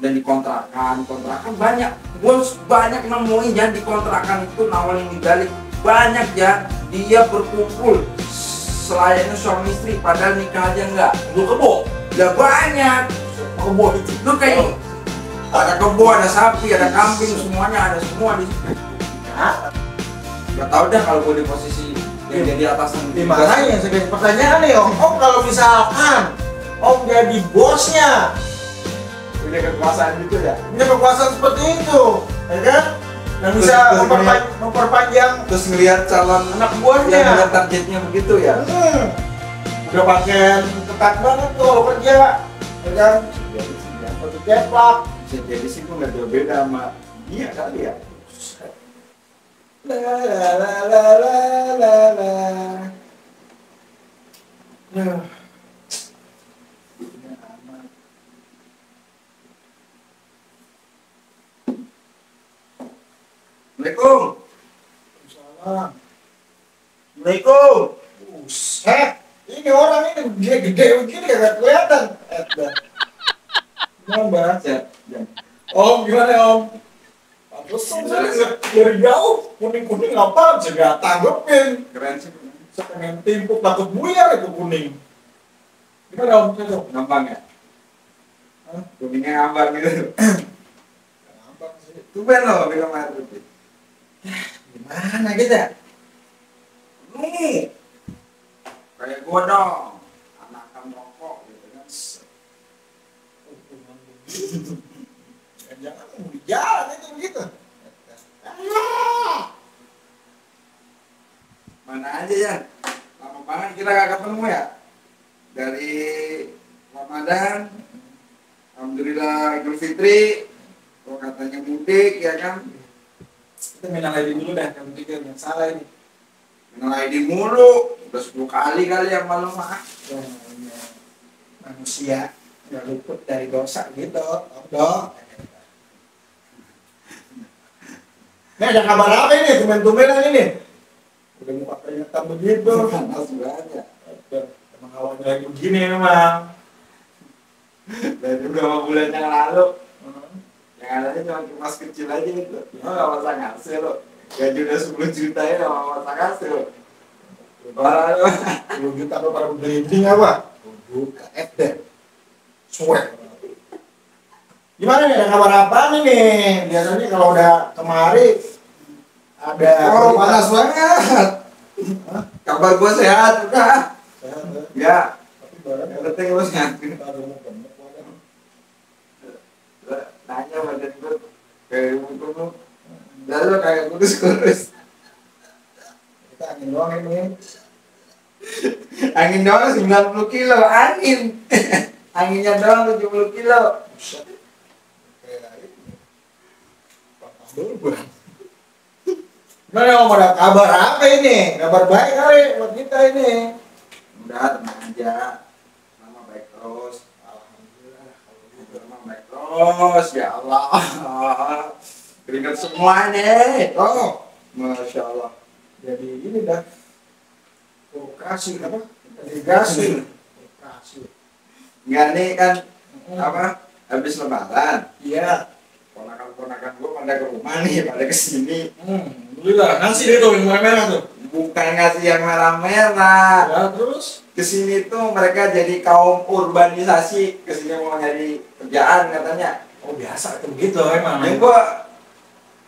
dan di kontrakan banyak. Gue banyak nemuin ya di kontrakan itu nawarin dibalik banyak ya, dia berkumpul selayaknya suami istri padahal nikah aja enggak. Lu kebo ya banyak kebo itu lu kayak ada kebo, ada sapi, ada kambing, semuanya ada semua di situ. Gak tau deh kalau gue di posisi yang jadi atasan. Makanya sebagai pertanyaan nih om kalau misalkan om jadi bosnya punya kekuasaan gitu ya, punya kekuasaan seperti itu ya kan, yang bisa memperpanjang terus ngelihat calon anak buahnya yang ngeliat targetnya begitu ya. Udah pakaian ketat banget tuh kalau kerja ya kan, seperti ceplak. Bisa jadi sih gue gak jauh beda sama dia kali ya. La la la la la la la. Assalamualaikum. Assalamualaikum. Buset, ini orang ini gede begini kagak kelihatan. Gimana Mbak? Om gimana Om? Pantesan saya dari jauh kuning apa? Saya nggak tanggepin. Keren sih. Saya pengen timpuk takut buyar itu kuning. Gimana Om? Gampang ya? Kuningnya ngambang gitu. Gampang sih. Tumben loh minum air putih. Gimana gitu ya? Nih, kayak gua dong, anakan rokok gitu kan. Jangan di jalan itu begitu. Mana aja ya? Lama banget kita gak ketemu ya. Dari Ramadan, alhamdulillah Idul Fitri, kalau katanya mudik ya kan. Kita minal aidin dulu dah, yang pikir yang salah ini. Minal aidin mulu, udah 10 kali yang malu mah. Manusia nggak luput dari dosa gitu, dong. Ini ada kabar apa ini? Tumen-tumenan ini? Udah muka keringetan begitu. Panas banget. Emang awalnya lagi begini memang. Dari beberapa bulan yang lalu, yang adanya cuma kipas kecil aja itu. Oh gak masa ngasih lo. Gaji udah 10 juta ya gak masa ngasih lo. 10 juta lo pada blending apa? Buka FD. Suek. Gimana nih, ada kabar apa nih? Biasanya kalau udah kemari ada panas banget. Kabar gua sehat udah. Sehat Ya. Tapi barang Yang penting lu sehat. Nanya badan gua kayak gitu. Lalu kayak kurus-kurus. kita angin doang ini. Angin doang 90 kilo angin. Anginnya doang 70 kilo. Gimana om, ada kabar apa ini? Kabar baik kali buat kita ini. Udah tenang aja. Mama baik terus. Alhamdulillah. Mama baik terus. Ya Allah. Keringat semua nih. Oh, Masya Allah. Jadi ini dah operasi apa? Irigasi. Operasi. Enggak nih kan apa? Habis lebaran. Iya. Ponakan-ponakan gue pada ke rumah nih, pada kesini. Alhamdulillah. Ngasih itu yang merah-merah tuh. Bukan ngasih yang merah-merah. Ya terus? Kesini tuh mereka jadi kaum urbanisasi. Kesini mau nyari kerjaan katanya. Oh biasa itu begitu emang. Yang gue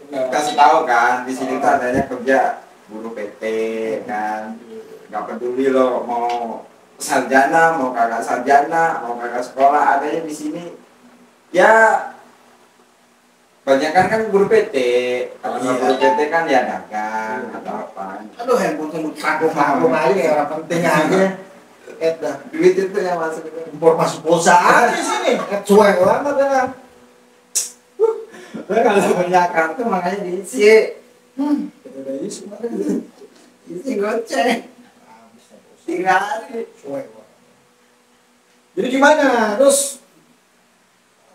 kasih tahu kan, di sini tuh adanya kerja buruh PT kan. Gak peduli lo mau sarjana, mau kakak sarjana, mau kakak sekolah, adanya di sini. Ya kebanyakan kan guru PT, kalau nggak guru PT kan ya dagang atau apa. Aduh handphone kagum aja kayak orang penting aja. Dah. Duit itu yang masuk itu. Informasi pulsa aja sini. Cuek banget ya. Kalau punya kartu makanya diisi. Kita udah isi mana? Isi goceng. 3 hari. Cuek banget. Jadi gimana? Terus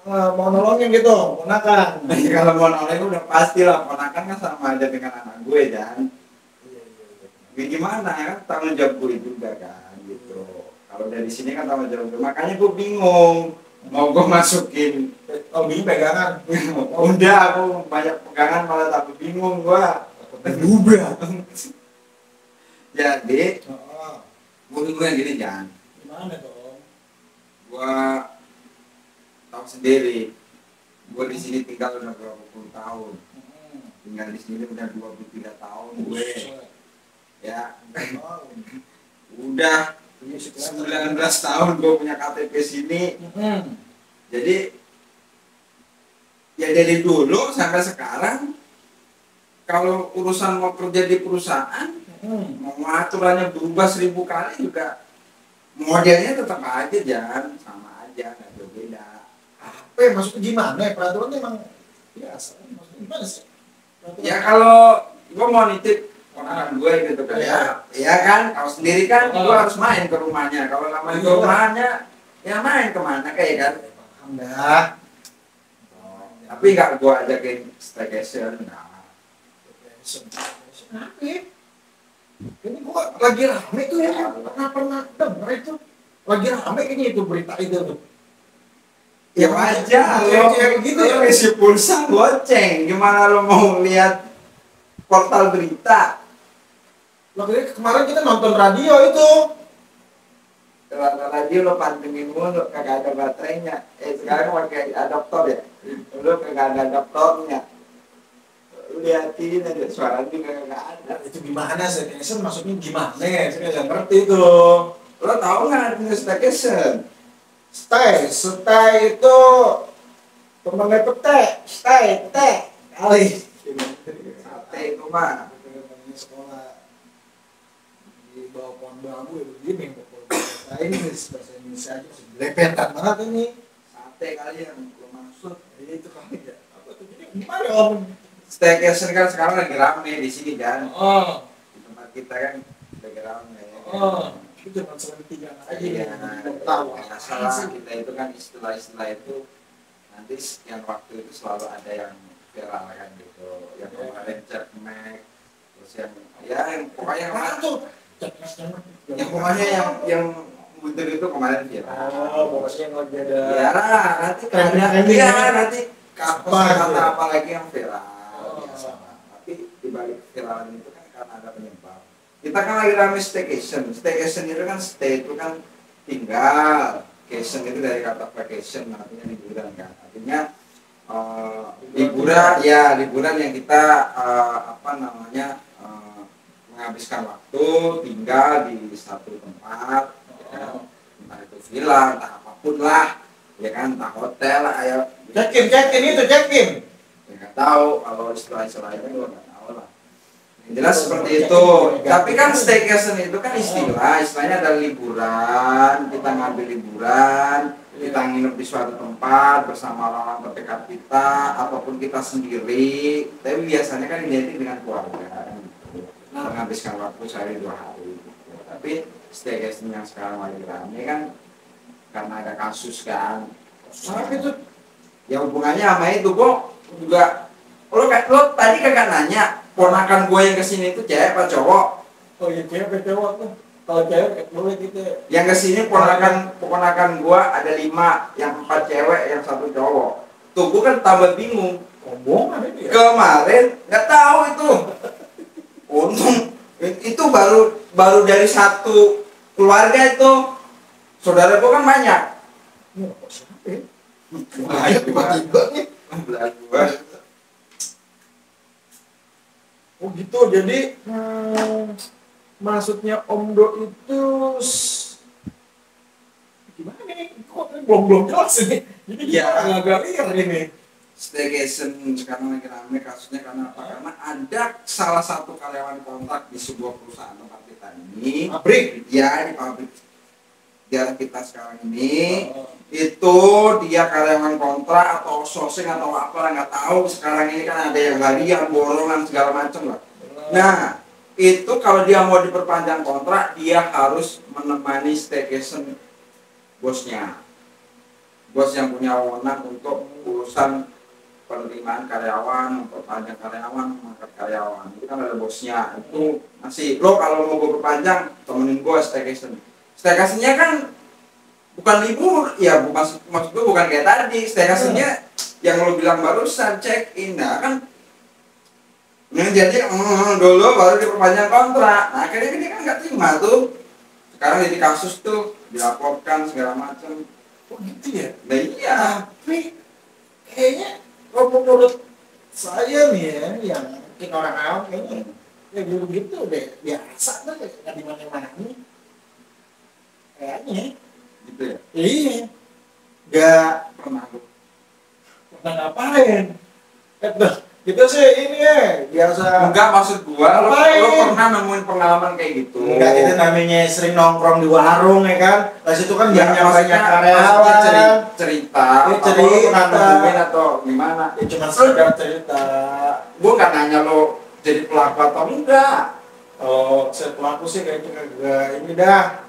mau nolongin gitu, ponakan. Kalau mau nolongin udah pasti lah, ponakan kan sama aja dengan anak gue kan. Iya. Gimana kan tanggung jawab gue juga kan gitu. Kalau dari sini kan tanggung jawab gue, makanya gue bingung mau gue masukin Oh, bingung pegangan. Udah aku banyak pegangan malah tapi bingung gua. Berubah. Jadi Oh, gua bingung yang gini Jan. gimana dong? Gua tahu sendiri. Gua di sini tinggal udah berapa puluh tahun. Tinggal di sini udah 23 tahun gue. Ya, udah 19 tahun gue punya KTP sini. Jadi ya dari dulu sampai sekarang kalau urusan mau kerja di perusahaan mau aturannya berubah 1000 kali juga modelnya tetap aja jangan sama aja nggak berbeda. Apa ya, maksudnya gimana ya, peraturan emang biasa, maksudnya gimana sih peraturan? Ya kalau gue mau nitip ponakan gue gitu kan ya kan kalau sendiri kan gue harus main ke rumahnya, kalau nggak main ke rumahnya ya main kemana kayak kan. Paham dah. Tapi nggak gue ajakin staycation, nah. Kenapa ya? Ini gua lagi rame tuh ya, pernah denger itu lagi rame kayaknya itu berita itu tuh. Ya wajar, Cewek-cewek gitu ya. lo isi pulsa goceng, gimana lo mau lihat portal berita? Lo kemarin kita nonton radio itu. Kalau radio lo pantengin mulu, kagak ada baterainya. Sekarang pakai adaptor ya, lo kagak ada adaptornya. Lihatin aja suara juga nggak ada. Itu gimana staycation, maksudnya gimana ya? Saya nggak ngerti tuh. Lo tahu nggak artinya staycation? Stay itu temennya pete, stay kali. Sate itu mah. Sekolah di bawah pohon bambu ya begini, bahasa Inggris aja lepetan banget ini. Sate kali yang lo maksud. Itu kali ya. Apa tuh? Jadi gimana om? Staycation kan sekarang lagi rame di sini kan. Oh. Di tempat kita kan lagi rame. Oh. Itu cuma selentingan aja. Iya, Tahu. masalah kita itu kan istilah-istilah itu nanti yang waktu itu selalu ada yang viral kan gitu, yang kemarin Jackmek, terus yang pokoknya Apa tuh? yang pokoknya yang mundur itu kemarin viral. Oh, pokoknya yang lagi ada. Ya nanti nanti kata apa lagi yang viral biasa. Tapi dibalik viralan itu kan karena ada penyebab. Kita kan lagi rame staycation. Staycation itu kan stay itu kan tinggal. Vacation itu dari kata vacation, artinya liburan kan. Artinya liburan yang kita menghabiskan waktu tinggal di satu tempat, ya, entah itu villa, entah apapun lah, ya kan, entah hotel lah, ya. Check-in itu check-in. Ya nggak tahu kalau istilah-istilah itu gue nggak tahu lah. Jelas seperti itu. Tapi kan staycation itu kan istilahnya ada liburan, kita ngambil liburan, kita nginep di suatu tempat bersama orang terdekat kita, ataupun kita sendiri. Tapi biasanya kan identik dengan keluarga, gitu. Menghabiskan waktu sehari 2 hari. Gitu. Tapi staycation yang sekarang lagi rame kan karena ada kasus kan. Apa itu? Ya hubungannya sama itu kok juga. Lo tadi kagak nanya ponakan gue yang kesini itu cewek apa cowok? Oh iya cewek tuh. Kalau cewek boleh gitu. Yang kesini ponakan gue ada 5, yang 4 cewek, yang 1 cowok. Tuh gue kan tambah bingung. Omongan itu ya? Kemarin nggak tahu itu. Untung itu baru dari 1 keluarga itu. Saudara gue kan banyak. Kok sampai? Banyak tiba-tiba nih. Oh gitu, jadi maksudnya Om Do itu gimana nih? Kok belum jelas ini? Jadi ya, agak liar ini. Staycation sekarang lagi rame kasusnya karena apa? Karena ada salah satu karyawan kontrak di sebuah perusahaan tempat kita ini. Pabrik? Ya, di pabrik daerah kita sekarang ini. Itu dia karyawan kontrak atau sourcing atau apa nggak tahu. Sekarang ini kan ada yang harian, borongan segala macam lah. Nah, itu kalau dia mau diperpanjang kontrak, dia harus menemani staycation bosnya. Bos yang punya wewenang untuk urusan penerimaan karyawan, memperpanjang karyawan, mengangkat karyawan. Itu kan ada bosnya. Itu masih lo kalau mau gue perpanjang, temenin gue staycation. Staycationnya kan bukan libur, ya bukan, maksud gue bukan kayak tadi. Staycationnya yang lo bilang barusan check in, nah kan yang jadi dulu baru diperpanjang kontrak. Nah akhirnya dia kan nggak terima tuh. Sekarang jadi kasus tuh dilaporkan segala macam. Oh gitu ya. Nah iya. Tapi kayaknya kalau menurut saya nih ya, yang mungkin orang awam kayaknya ya gitu deh, biasa tuh nggak di mana-mana nih. Kayaknya. Gitu ya. Iya. Nggak Pernah lu. pernah ngapain. Kita sih ini ya biasa. Enggak, maksud gua lo Ngapain? pernah nemuin pengalaman kayak gitu. Enggak, itu namanya sering nongkrong di warung ya kan. Pas itu kan Ya, banyak maksudnya karyawan. cerita, Ya, atau lo pernah cerita. nemuin atau gimana? Ya cuma sekedar cerita. Gua nggak nanya lo jadi pelaku atau enggak. Oh, saya pelaku sih kayaknya kagak ini dah.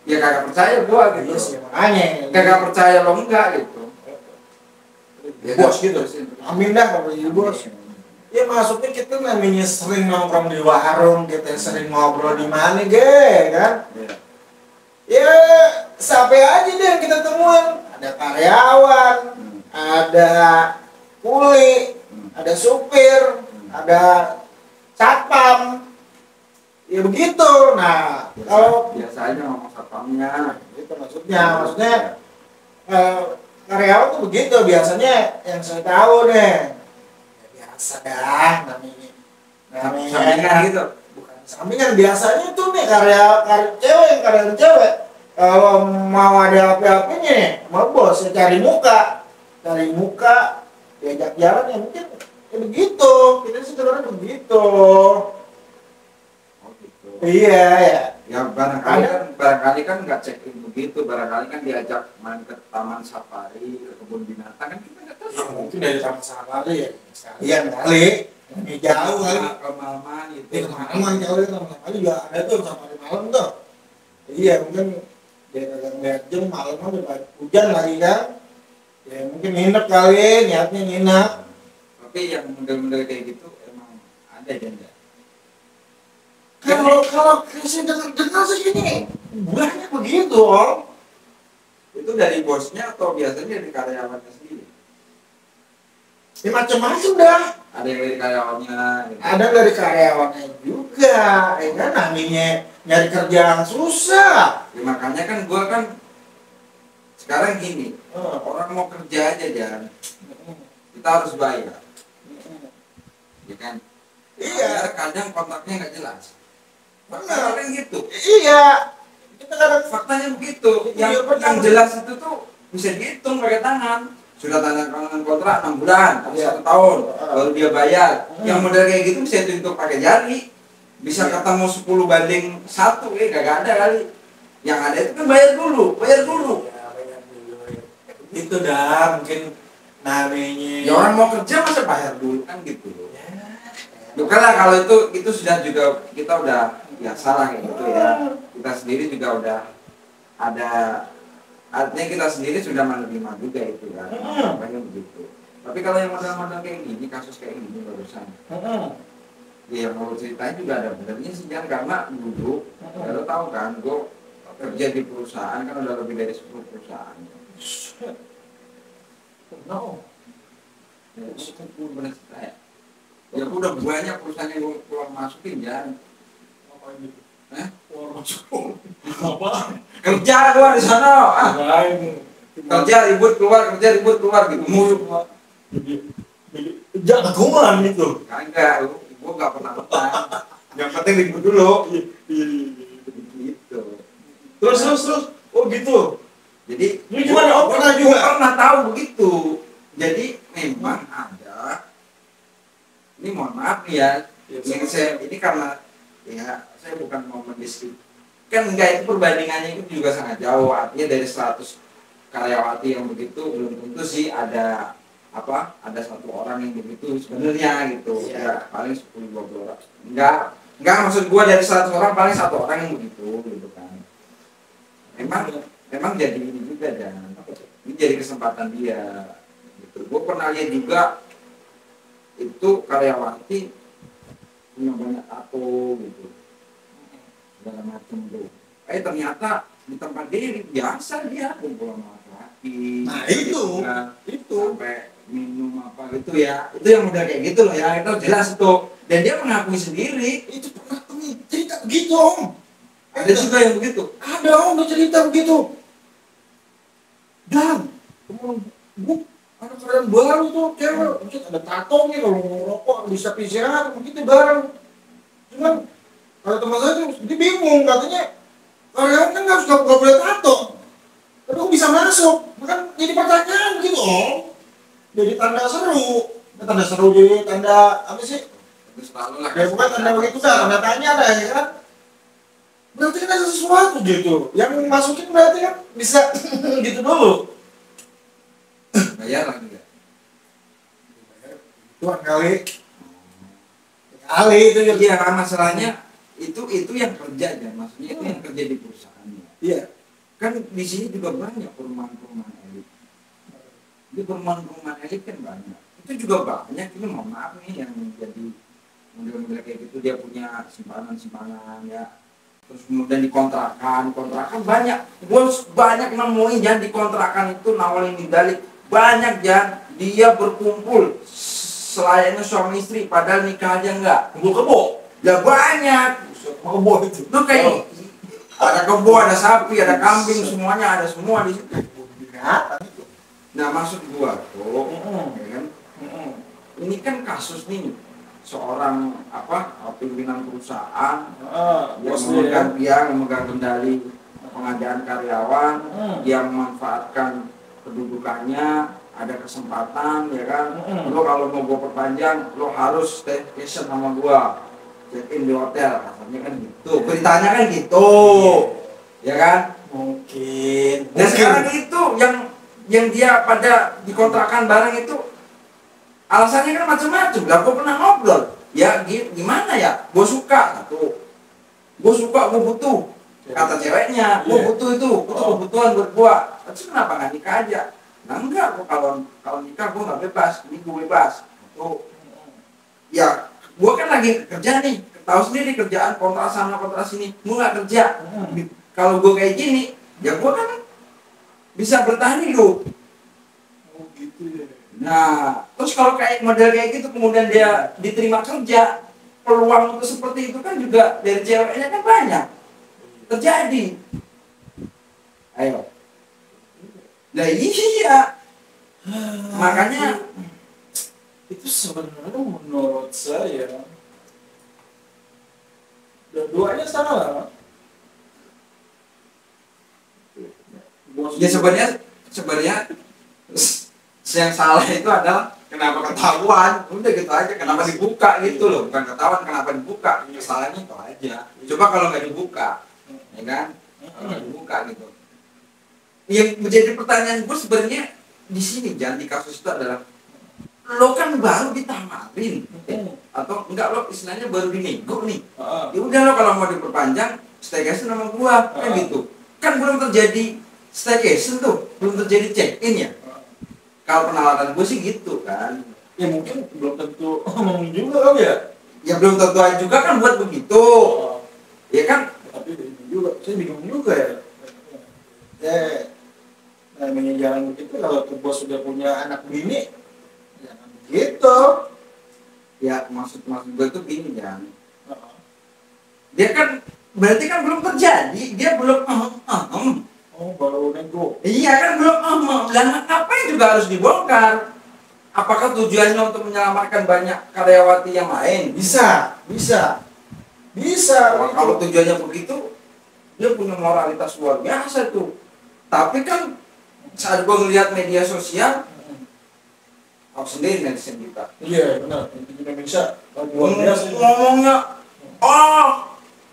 Ya kagak percaya gua Iya gitu. sih makanya. Kagak percaya lo enggak gitu. Ya, Bos kan? gitu. Amin dah kalau jadi bos. Ya maksudnya kita namanya sering nongkrong di warung, kita sering ngobrol di mana ge, kan? Iya. Ya sampai aja deh yang kita temuin. Ada karyawan, ada kuli, ada supir, ada satpam. Ya begitu. Nah, kalau biasa aja ngomong satpamnya. itu maksudnya karyawan tuh begitu biasanya yang saya tahu deh. Ya, biasa dah namanya Sampingan gitu. bukan sampingan, biasanya tuh nih karyawan cewek kalau mau ada apa-apanya nih sama bos ya cari muka diajak jalan ya mungkin ya begitu, kita sih sebenarnya begitu. Oh gitu. Iya ya. Ya barangkali kan nggak check in begitu, barangkali kan diajak main ke taman safari, ke kebun binatang, kan kita nggak tahu. Ya, mungkin dari taman safari ya sekalian kali ini jauh kali. Ke malaman gitu. Kemalaman kali taman safari juga ada tuh safari malam tuh. Iya mungkin dia kagak ngeliat jam malam udah hujan lagi kan. Ya mungkin nginep kali, niatnya nginep. Tapi yang model-model kayak gitu emang ada dan ya. Kalau saya dengar sih ini banyak begitu om. Itu dari bosnya atau biasanya dari karyawannya sendiri? Ya macam-macam dah. Ada yang dari karyawannya. Gitu. Ada dari karyawannya juga, ya kan namanya nyari kerjaan susah. Ya, makanya kan gua kan sekarang gini, orang mau kerja aja jangan, kita harus bayar, ya kan? Iya. Kadang kontraknya nggak jelas. Benar. Kan gitu. Iya. Kita kadang Faktanya begitu. Iya, Yang jelas itu tuh bisa dihitung pakai tangan. Sudah tanda tangan kontrak 6 bulan atau Iya. 1 tahun, baru dia bayar. Hmm. Yang model kayak gitu bisa dihitung pakai jari. Bisa Iya. ketemu 10/1, kagak ada kali. Yang ada itu kan bayar dulu. itu dah mungkin namanya. Ya orang mau kerja masa bayar dulu kan gitu. Bukan lah kalau itu sudah juga kita udah ya salah kayak gitu ya. Kita sendiri juga udah ada, artinya kita sendiri sudah menerima juga itu kan. Makanya begitu. Tapi kalau yang model-model kayak gini, kasus kayak gini barusan. Ya yang mau ceritain juga ada benernya sih Jan, karena dulu ya lo tahu kan, gue kerja di perusahaan kan udah lebih dari 10 perusahaan. No. Ya, itu kan bener saya. Ya udah banyak perusahaan yang gue keluar masukin Jan. Apa ini? Apa? Kerja gua di sana. Kerja ribut keluar gitu mulu. Jangan kuman itu. Kagak, gua enggak pernah betah. Yang penting ribut dulu. Gitu. Terus. Oh gitu. Jadi Ini gimana? Oh, pernah juga? Gua pernah tahu begitu. Jadi memang ada. Ini mohon maaf nih ya. Yang saya ini karena ya saya bukan mau mendiskusi. Kan enggak, itu perbandingannya itu juga sangat jauh. Artinya dari 100 karyawati yang begitu belum tentu sih ada satu orang yang begitu sebenarnya gitu. Ya paling 10-20 orang. Enggak maksud gua dari 100 orang paling 1 orang yang begitu gitu kan. Memang jadi ini juga dan ini jadi kesempatan dia gitu. Gua pernah lihat juga itu karyawati punya banyak tato gitu segala macam tuh. Ternyata di tempat dia biasa dia kumpul sama laki. Nah itu. Sampai minum apa gitu ya, itu yang udah kayak gitu loh ya, itu jelas itu, dan dia mengakui sendiri. Itu pernah cerita begitu om. Ada juga yang begitu. Ada om dia cerita begitu. Dan temen gue ada keadaan baru tuh cewek, mungkin ada tato nih kalau mau rokok bisa PCR begitu bareng. Cuman kalau teman saya tuh dia bingung katanya karyawan kan nggak boleh tato. Tapi kok bisa masuk? Kan jadi pertanyaan gitu om. Jadi tanda seru, tanda seru jadi tanda apa sih? Selalu lah. Ya bukan tanda begitu dah, tanda tanya dah ya kan. Berarti kan ada sesuatu gitu. Yang masukin berarti kan bisa gitu dulu. Bayar lagi nggak? Tuan kali itu ya. Iya, masalahnya itu yang kerja aja, maksudnya itu yang kerja di perusahaannya. Iya. Kan di sini juga banyak perumahan-perumahan elit. Di perumahan-perumahan elit kan banyak. Itu juga banyak, ini mohon maaf nih yang jadi model-model kayak gitu, dia punya simpanan-simpanan ya. Terus kemudian dikontrakan banyak. Gue banyak nemuin jangan dikontrakan itu nawarin di dalik. Banyak Jan, dia berkumpul selayaknya suami istri padahal nikah aja enggak. Kebo. Ya banyak. Kebo itu. Lu kayak ada kebo, ada sapi, ada kambing, semuanya ada semua di situ. Nah, maksud gua tuh, ya kan? Ini kan kasus nih seorang pimpinan perusahaan yang memegang kendali pengadaan karyawan, dia memanfaatkan kedudukannya, ada kesempatan ya kan. Lo kalau mau gua perpanjang, lo harus staycation sama gua, check in di hotel, katanya kan gitu. Beritanya kan gitu, ya kan? Mungkin. Dan sekarang itu yang dia pada dikontrakan barang itu alasannya kan macam-macam. Lah gua pernah ngobrol, ya gimana ya? Gua suka satu, gua butuh. Kata ceweknya, gua butuh itu, kebutuhan buat gua. Terus kenapa nggak nikah aja? Nah enggak, gua kalau nikah gua nggak bebas, ini gua bebas. Tuh, ya gua kan lagi kerja nih, tahu sendiri kerjaan kontrak sana kontrak sini, gua nggak kerja. Kalau gua kayak gini, ya gua kan bisa bertahan hidup. Oh gitu ya. Nah, terus kalau kayak model kayak gitu kemudian dia diterima kerja, peluang untuk seperti itu kan juga dari ceweknya kan banyak terjadi. Ayo. Nah iya. Makanya itu sebenarnya menurut saya dua-duanya salah. ya sebenarnya yang salah itu adalah kenapa ketahuan, udah gitu aja, kenapa dibuka gitu loh, bukan ketahuan kenapa dibuka, kesalahannya itu aja. Coba kalau nggak dibuka, ya kan, kalau nggak dibuka gitu. Yang menjadi pertanyaan gue sebenarnya di sini, jangan di kasus itu adalah lo kan baru ditamarin, atau enggak lo istilahnya baru dinego nih, ya udah lo kalau mau diperpanjang staycation sama gua, kan gitu, kan belum terjadi staycation tuh, belum terjadi check in ya. Kalau penawaran gue sih gitu kan. Ya mungkin belum tentu ngomong juga kan ya. Ya belum tentu juga kan buat begitu. Ya kan? Tapi juga, saya bingung juga ya. Namanya jalan begitu kalau tuh bos sudah punya anak bini, jangan begitu. Ya maksud gue tuh gini kan. Dia kan berarti kan belum terjadi, dia belum Oh, baru nego. Iya kan belum dan apa yang juga harus dibongkar? Apakah tujuannya untuk menyelamatkan banyak karyawati yang lain? Bisa. Wah, kalau tujuannya begitu, dia punya moralitas luar biasa tuh. Tapi kan saat gue ngeliat media sosial, tahu sendiri netizen kita. Iya benar. Di Indonesia luar biasa. Ngomongnya,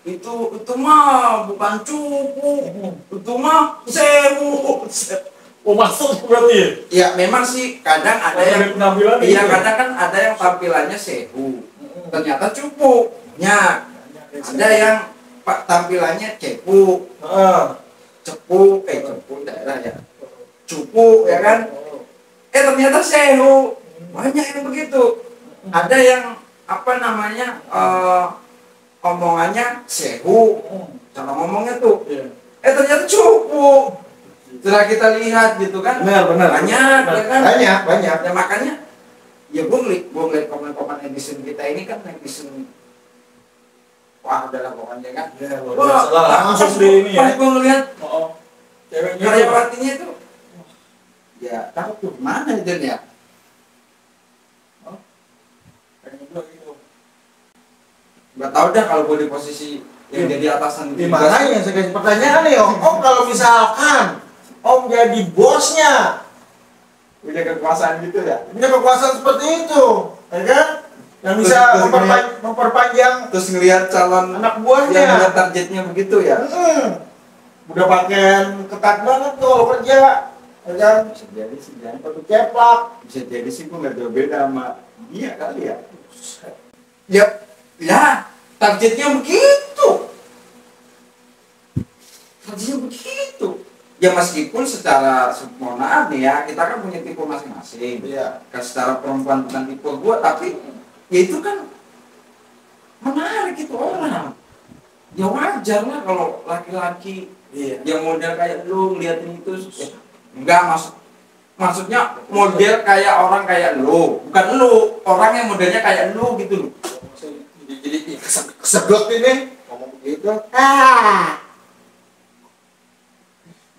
itu mah bukan cupu, itu mah sewu. Oh masuk berarti? Ya memang sih kadang ada yang kadang kan ada yang tampilannya sewu, ternyata cupu. Ada yang tampilannya cepu, cepu daerah ya, cupu ya kan. Ternyata sewu, banyak yang begitu. Ada yang omongannya sewu, cara ngomongnya tuh, ternyata cupu. Setelah kita lihat gitu kan, Benar. banyak ya kan, Banyak. ya makanya ya gue ngeliat komen-komen netizen kita ini kan netizen, wah udahlah pokoknya kan, Ya, wah langsung di ini ya. pas gue ngeliat Ceweknya karyawatinya itu, ya takut tuh mana itu ya, nggak tahu dah kalau gue di posisi yang jadi atasan gitu. Gimana yang saya kasih pertanyaan nih Om kalau misalkan Om jadi bosnya punya kekuasaan gitu ya, punya kekuasaan seperti itu, ya kan? Yang bisa memperpanjang terus ngelihat calon anak buahnya. yang ngeliat targetnya begitu ya. Udah pakaian ketat banget tuh kalau kerja, ya kan? Bisa jadi sih, jangan Batu ceplak. bisa jadi sih gue nggak jauh beda sama dia kali ya. Ya, targetnya begitu. Targetnya begitu. Ya meskipun secara mohon maaf nih ya, kita kan punya tipe masing-masing. Iya. Secara perempuan bukan tipe gue, tapi ya itu kan menarik itu orang. Ya wajar lah kalau laki-laki yang model kayak lu ngeliatin itu, enggak maksudnya model kayak orang kayak lu, bukan lu, orang yang modelnya kayak lu gitu loh. Jadi kesedot ini ngomong begitu.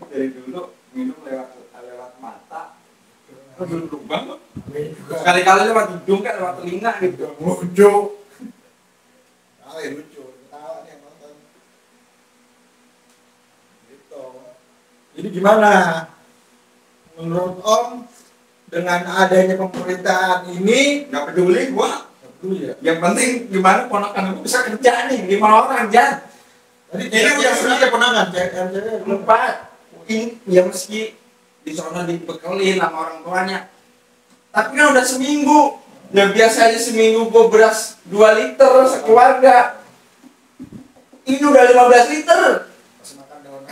Dari dulu minum lewat mata, dulu banget. Sekali-kali lewat hidung kan, lewat telinga gitu. Lucu. Lucu. Ketawa nih yang nonton. Gitu. Jadi gimana? Menurut Om dengan adanya pemerintahan ini Nggak peduli gua. ya. Yang penting gimana ponakan gua bisa kerja nih, 5 orang aja. Tadi Ini udah punya ponakan, cewek 4. Ini ya meski di sana dibekelin sama orang tuanya, tapi kan udah seminggu. Ya biasanya seminggu gua beras 2 liter sekeluarga. Ini udah 15 liter. Pas makan daun.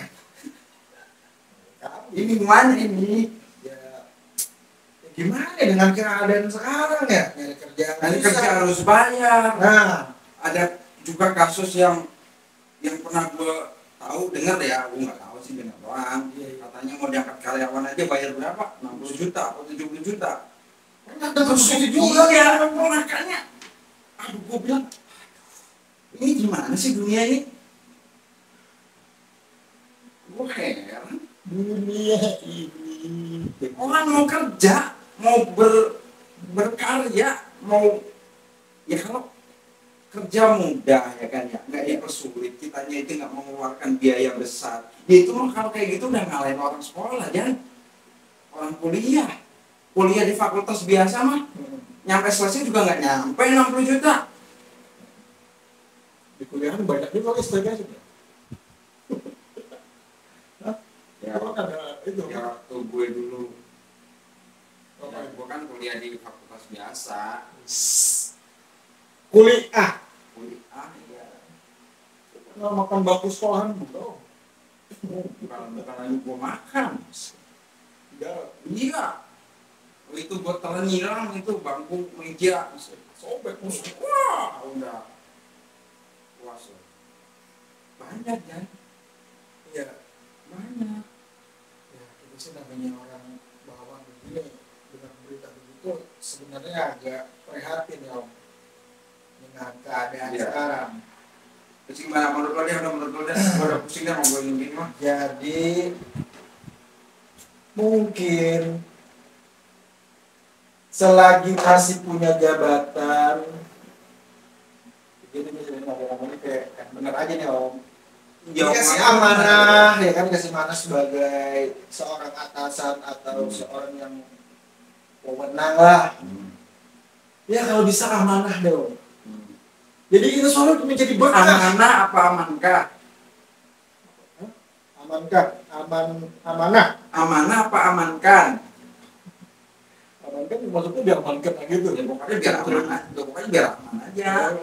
Ini gimana ini? Ya, gimana dengan keadaan sekarang ya? Nyari kerjaan. Nanti kerja harus bayar. Nah, Ada juga kasus yang pernah gue tahu, dengar ya, gue nggak tahu sih, dengar doang. Katanya mau diangkat karyawan aja bayar berapa? 60 juta atau 70 juta. terus itu juga ya, makanya. Aduh, gue bilang, ini gimana sih dunia ini? Gue heran. dunia ini. Orang mau kerja, mau berkarya, mau ya kalau kerja mudah ya kan ya, nggak dipersulit, kitanya itu nggak mengeluarkan biaya besar. Ya itu mah kalau kayak gitu udah ngalahin orang sekolah ya, orang kuliah di fakultas biasa mah nyampe selesai juga nggak nyampe 60 juta. Di kuliahan banyak juga istrinya sih. Ya, Ada itu. ya waktu gue dulu, ya, gue kan kuliah di fakultas biasa. Kuliah. Ya. Nah, makan bangku sekolahan belum. Bukan lagi gue makan. Iya. Itu gue telan hilang itu bangku meja sobek musuh. Wah, udah puas. Banyak kan? Iya. Banyak. Ya, kita sih namanya orang bawah begini dengan berita begitu sebenarnya agak prihatin ya Om dengan keadaan sekarang. Terus gimana menurut lo dia? Udah pusing dah mau gue ini mah. Jadi mungkin selagi masih punya jabatan begini ngomong-ngomongnya kayak bener aja nih Om. Dikasih amanah, ya kan, dikasih amanah sebagai seorang atasan atau seorang yang pemenang lah. Ya kalau bisa amanah dong. Jadi itu selalu menjadi berkah. Amanah apa amankah? Amankah? Amanah. Amanah apa amankan? Amankan maksudnya diamankan gitu. Ya pokoknya biar aman, pokoknya biar aman aja.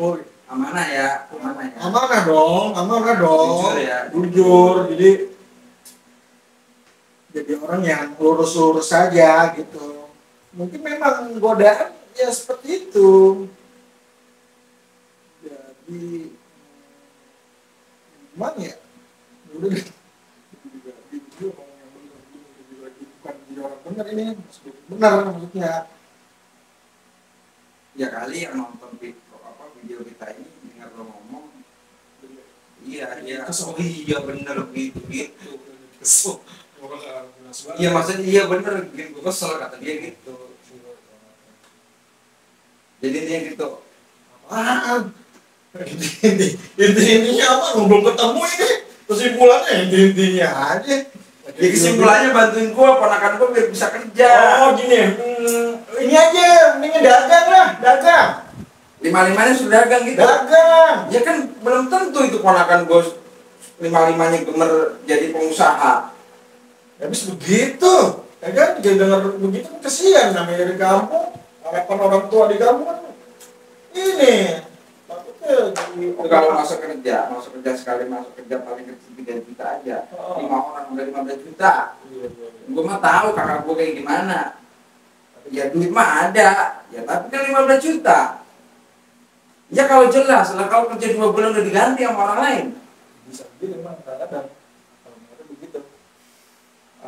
Amanah ya. Amanah dong. Jujur ya. Jujur. Jadi orang yang lurus-lurus saja gitu. Mungkin memang godaan ya seperti itu. Jadi gimana ya? Udah deh. bener ini, bener maksudnya. Ya kali yang nonton video kita ini dengar lo ngomong, iya oh iya bener gitu. Kesel. Iya maksudnya iya bener, bikin gue kesel kata dia gitu. Jadi dia gitu. Apaan? Intinya apa? Belum ketemu ini. Kesimpulannya intinya aja. Ya kesimpulannya bantuin gue, ponakan gue biar bisa kerja. Oh gini, ini aja, mendingan dagang lah, dagang. 5-5-nya sudah dagang gitu. Dagang. Ya kan belum tentu itu ponakan gue 5-5-nya gemer jadi pengusaha. Habis begitu, ya kan? Dia dengar begitu kan kesian namanya di kampung. Harapan orang tua di kampung kan ini. Takutnya jadi Kalau masuk kerja sekali masuk kerja paling kecil 3 juta aja. 5 orang udah 15 juta. Iya. Gue mah tahu kakak gue kayak gimana. Ya duit mah ada, ya tapi kan 15 juta. Ya kalau jelas lah, kalau kerja 2 bulan udah diganti sama orang lain. Bisa begitu memang kadang-kadang. Kalau mereka begitu.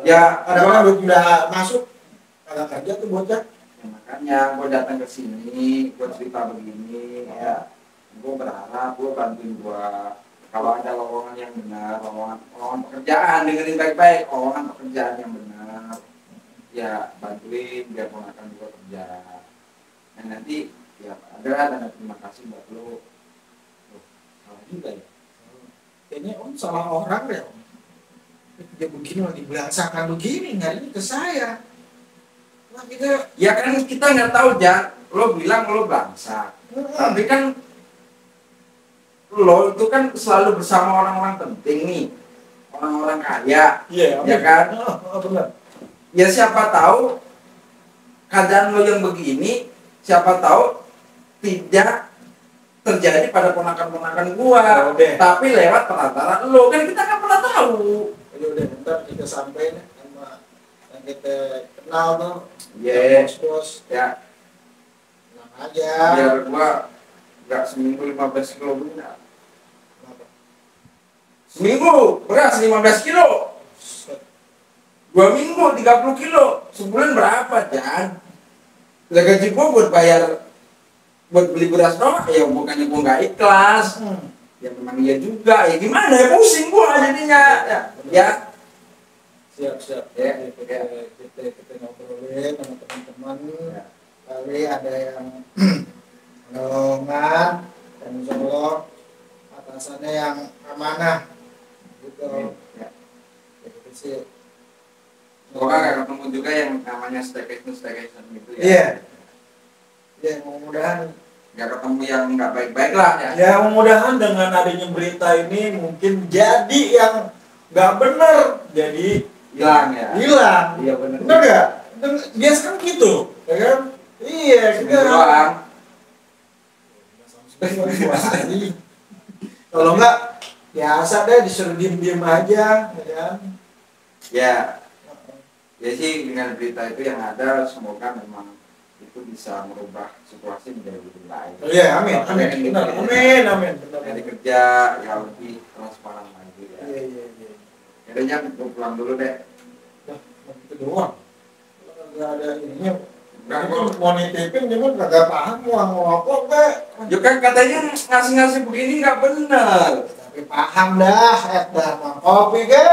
Ya Kadang-kadang udah masuk agak kerja tuh bocah. Ya, makanya gue datang ke sini, gue cerita begini, ya. Gue berharap gue bantuin gue. Kalau ada lowongan yang benar, lowongan pekerjaan, dengerin baik-baik, lowongan pekerjaan yang benar, ya bantuin biar ponakan gue kerja. Nah nanti ya ada tanda terima kasih buat lo. Salah juga ya. Kayaknya om salah orang deh om. Dia begini lagi belaksakan begini, ngarinya ke saya. Nah kita, Ya kan kita nggak tahu Jan, lo bilang lo bangsa, tapi kan lo itu kan selalu bersama orang-orang penting nih, orang-orang kaya, iya, ya kan? Benar. Ya siapa tahu keadaan lo yang begini, siapa tahu tidak terjadi pada ponakan-ponakan gua, Udah. tapi lewat perantara lo, kan kita nggak pernah tahu. Jadi udah ntar kita sampein sama yang kita kenal tuh. Iya. Bos-bos. Ya, Tenang aja. biar gua nggak seminggu 15 kilo benar. Kenapa? Seminggu beras 15 kilo. 2 minggu 30 kilo. Sebulan berapa, Jan? Udah gaji gua buat bayar, buat beli beras doang, ya bukannya gua nggak ikhlas. Ya memang iya juga, ya gimana ya, pusing gua jadinya. Ya. Siap. Ya, Kita ngobrolin sama teman-teman. Ya. Kali ada yang lowongan dan insya Allah atasannya yang amanah gitu. Ya. Ya, gitu sih. Semoga nggak ketemu juga yang namanya staycation gitu ya. Iya. Ya, mudah-mudahan Nggak ketemu yang nggak baik-baik lah ya. ya mudah-mudahan dengan adanya berita ini mungkin jadi yang nggak benar jadi Hilang ya. hilang. Iya benar. Benar nggak? Biasa kan gitu, ya kan? Iya, kita Doang. kalau nggak biasa deh disuruh diem aja, ya kan? Ya. Ya sih dengan berita itu yang ada, semoga memang itu bisa merubah situasi menjadi lebih baik. Oh iya, amin, benar, amin, benar. Dari kerja ya lebih transparan lagi ya. Iya. Akhirnya gue pulang dulu deh. Nah, itu doang. Kalau nggak ada ininya, Nggak, itu gua- mau nitipin dia mah kagak paham mau apa be. Ya kan katanya ngasih-ngasih begini nggak benar. Tapi paham dah, mah kopi ke.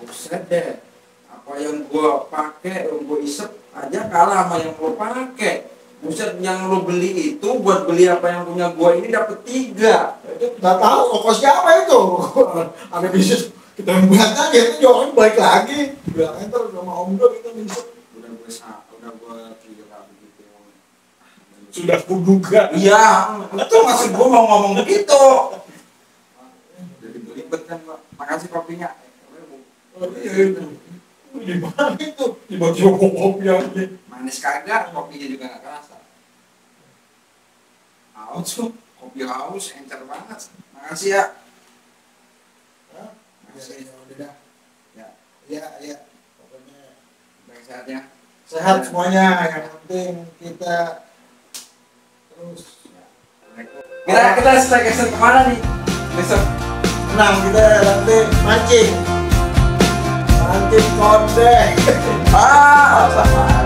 Buset deh. Apa yang gua pakai, yang gua isep aja kalah sama yang gua pakai. Buset, yang lo beli itu buat beli apa yang punya gua ini dapat 3. Itu nggak tahu toko siapa itu. Ada bisnis kita buat aja itu jangan balik lagi. Bilang ntar sama Om Do kita bisa. Udah gua kira begitu. Sudah kuduga. Iya, itu maksud gua mau ngomong begitu. Jadi belibet kan, Pak. Makasih kopinya. Oh, iya itu. Di mana itu? Tiba-tiba kopi aja. Manis kagak, kopinya juga nggak kerasa. Haus tuh, kopi haus, encer banget. Makasih ya. Makasih. Udah dah. Ya, Ya. Pokoknya baik sehatnya. sehat semuanya. Yang penting kita terus. Kita staycation kemana nih besok? Tenang, kita nanti mancing. jadi konde. Ah, sama